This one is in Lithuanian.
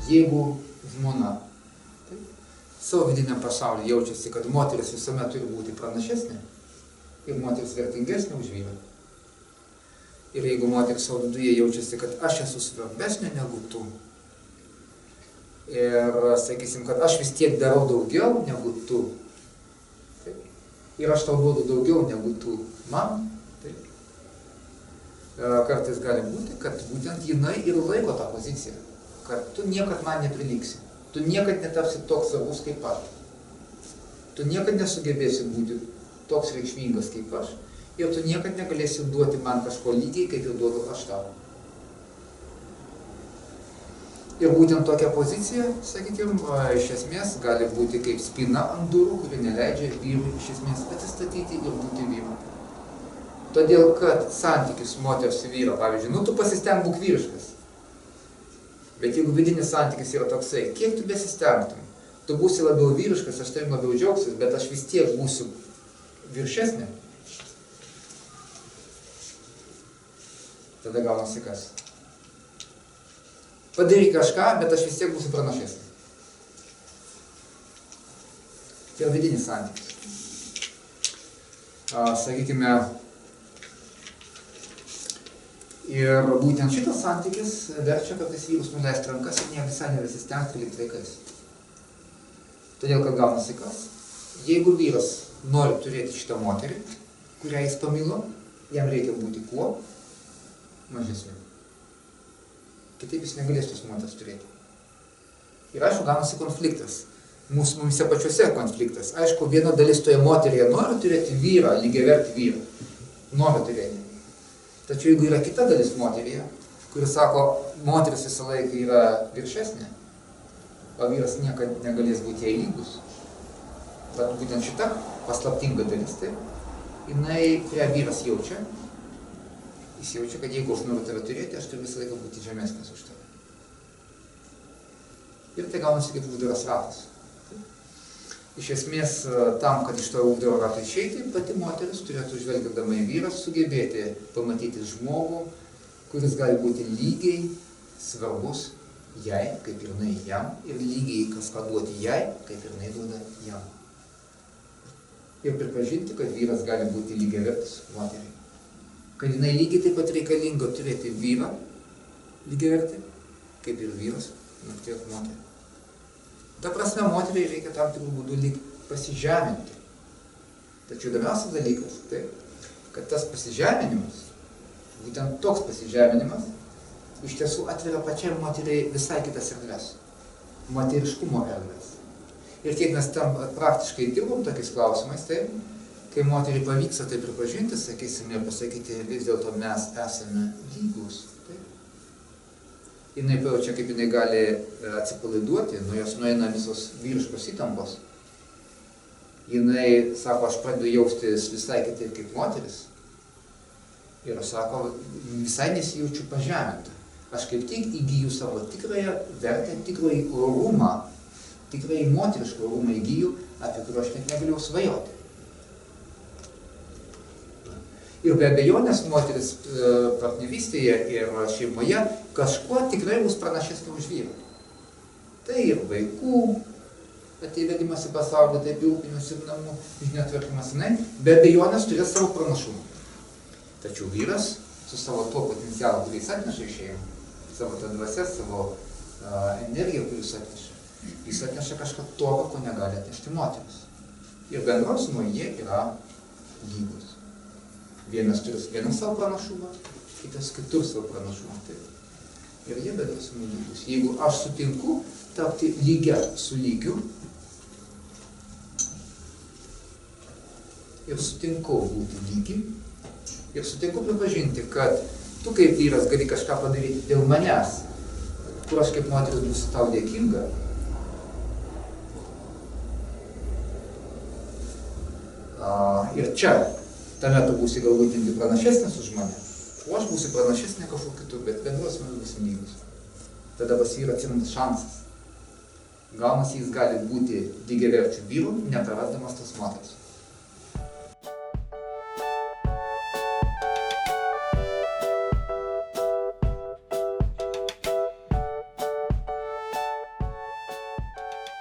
jeigu žmona savo vidiniam pasaulyje jaučiasi, kad moteris visuomet turi būti pranašesnė ir moteris vertingesnė už vyrą. Ir jeigu moteris savo viduje jaučiasi, kad aš esu svarbesnė negu tu, ir sakysim, kad aš vis tiek darau daugiau negu tu, taip, ir aš tau duodu daugiau negu tu man, taip, kartais gali būti, kad būtent jinai ir laiko tą poziciją, kad tu niekad man nepriliksi. Tu niekad netapsi toks svarbus kaip aš. Tu niekad nesugebėsi būti toks reikšmingas kaip aš ir tu niekad negalėsi duoti man kažko lygiai, kaip ir duodu aš tau. Ir būtent tokia pozicija, sakykim, iš esmės gali būti kaip spyna ant durų, kuri neleidžia vyrui iš esmės atsistatyti ir būti vyru. Todėl, kad santykis moters ir vyro, pavyzdžiui, tu pasistenk būk vyriškas. Bet jeigu vidinis santykis yra toksai, kiek tu besistengtum, tu būsi labiau vyriškas, aš tavim labiau džiaugsiu, bet aš vis tiek būsiu viršesnė. Tada gaunasi kas? Padaryk kažką, bet aš vis tiek būsiu pranašesnė. Tai yra vidinis santykis. Sakykime, ir būtent šitas santykis verčia kartais vyrus nuleisti rankas ir ne visai nebesistengti likti vaikais. Todėl, kad gaunasi kas? Jeigu vyras nori turėti šitą moterį, kurią jis pamilo, jam reikia būti kuo mažesniu. Kitaip jis negalės tos moters turėti. Ir aišku, gaunasi konfliktas. Mūsų pačiuose konfliktas. Aišku, viena dalis toje moteryje nori turėti vyrą, lygiavertį vyrą. Nori turėti. Tačiau jeigu yra kita dalis moteryje, kuri sako, moteris visą laiką yra viršesnė, o vyras niekad negalės būti jai lygus, bet būtent šita paslaptinga dalis, tai, jinai, kurią vyras jaučia, jis jaučia, kad jeigu aš noriu tave turėti, aš turiu visą laiką būti žemesnis už tave. Ir tai gaunasi kaip uždaras ratas. Iš esmės, tam, kad iš to uždaro rato išeiti, pati moteris turėtų žvelgdama į vyrą sugebėti pamatyti žmogų, kuris gali būti lygiai svarbus jai, kaip ir jinai jam, ir lygiai kažką duoti jai, kaip ir jinai duoda jam. Ir pripažinti, kad vyras gali būti lygiavertis moteriai. Kad jinai lygiai taip pat reikalinga turėti vyrą lygiavertį, kaip ir vyras turėtų moterį. Ta prasme, moteriai reikia tam tikrų būdų lyg pasižeminti. Tačiau įdomiausias dalykas, tai, kad tas pasižeminimas, būtent toks pasižeminimas, iš tiesų atveria pačiai moteriai visai kitas erdves. Moteriškumo erdves. Ir kiek mes tam praktiškai dirbom tokiais klausimais, tai, kai moteriai pavyksta tai pripažinti, sakysime, ir pasakyti, vis dėlto mes esame lygus. Jinai pajaučia, kaip jinai gali atsipalaiduoti, nuo jos nueina visos vyriškos įtampos. Jinai sako, aš pradedu jaustis visai kitaip kaip moteris. Ir aš sako, visai nesijaučiu pažeminta. Aš kaip tik įgyju savo tikrąją vertę, tikrąjį orumą, tikrąjį moterišką orumą įgyju, apie kuriuo aš net negalėjau svajoti. Ir be abejonės moteris partnerystėje ir šeimoje kažkuo tikrai bus pranašesnė už vyrą. Tai ir vaikų ateivedimas į pasaulį, taip rūpinimas ir namų netvarkymas, be abejonės turės savo pranašumą. Tačiau vyras su savo tuo potencialu, kurį jis atneša į šeimą, savo tą dvasę, savo energiją, kurį jis atneša kažką tokio, ko negali atnešti moteris. Ir bendros jie yra lygus. Vienas turi vieną savo pranašumą, kitas kitur savo pranašumą. Taip. Ir jie bendros lygus. Jeigu aš sutinku tapti lygia su lygiu ir sutinku būti lygi ir sutinku pripažinti, kad tu kaip vyras gali kažką padaryti dėl manęs, kur aš kaip moteris būsiu tau dėkinga, ir čia tame tu būsi galbūt netgi pranašesnis už mane, o aš būsiu pranašesnė kažkokiu kitu, bet bendros mes būsim lygus. Tada pas jį yra atsirandas šansas. Gaunasi, jis gali būti lygiaverčiu vyru, neprarasdamas tos moters.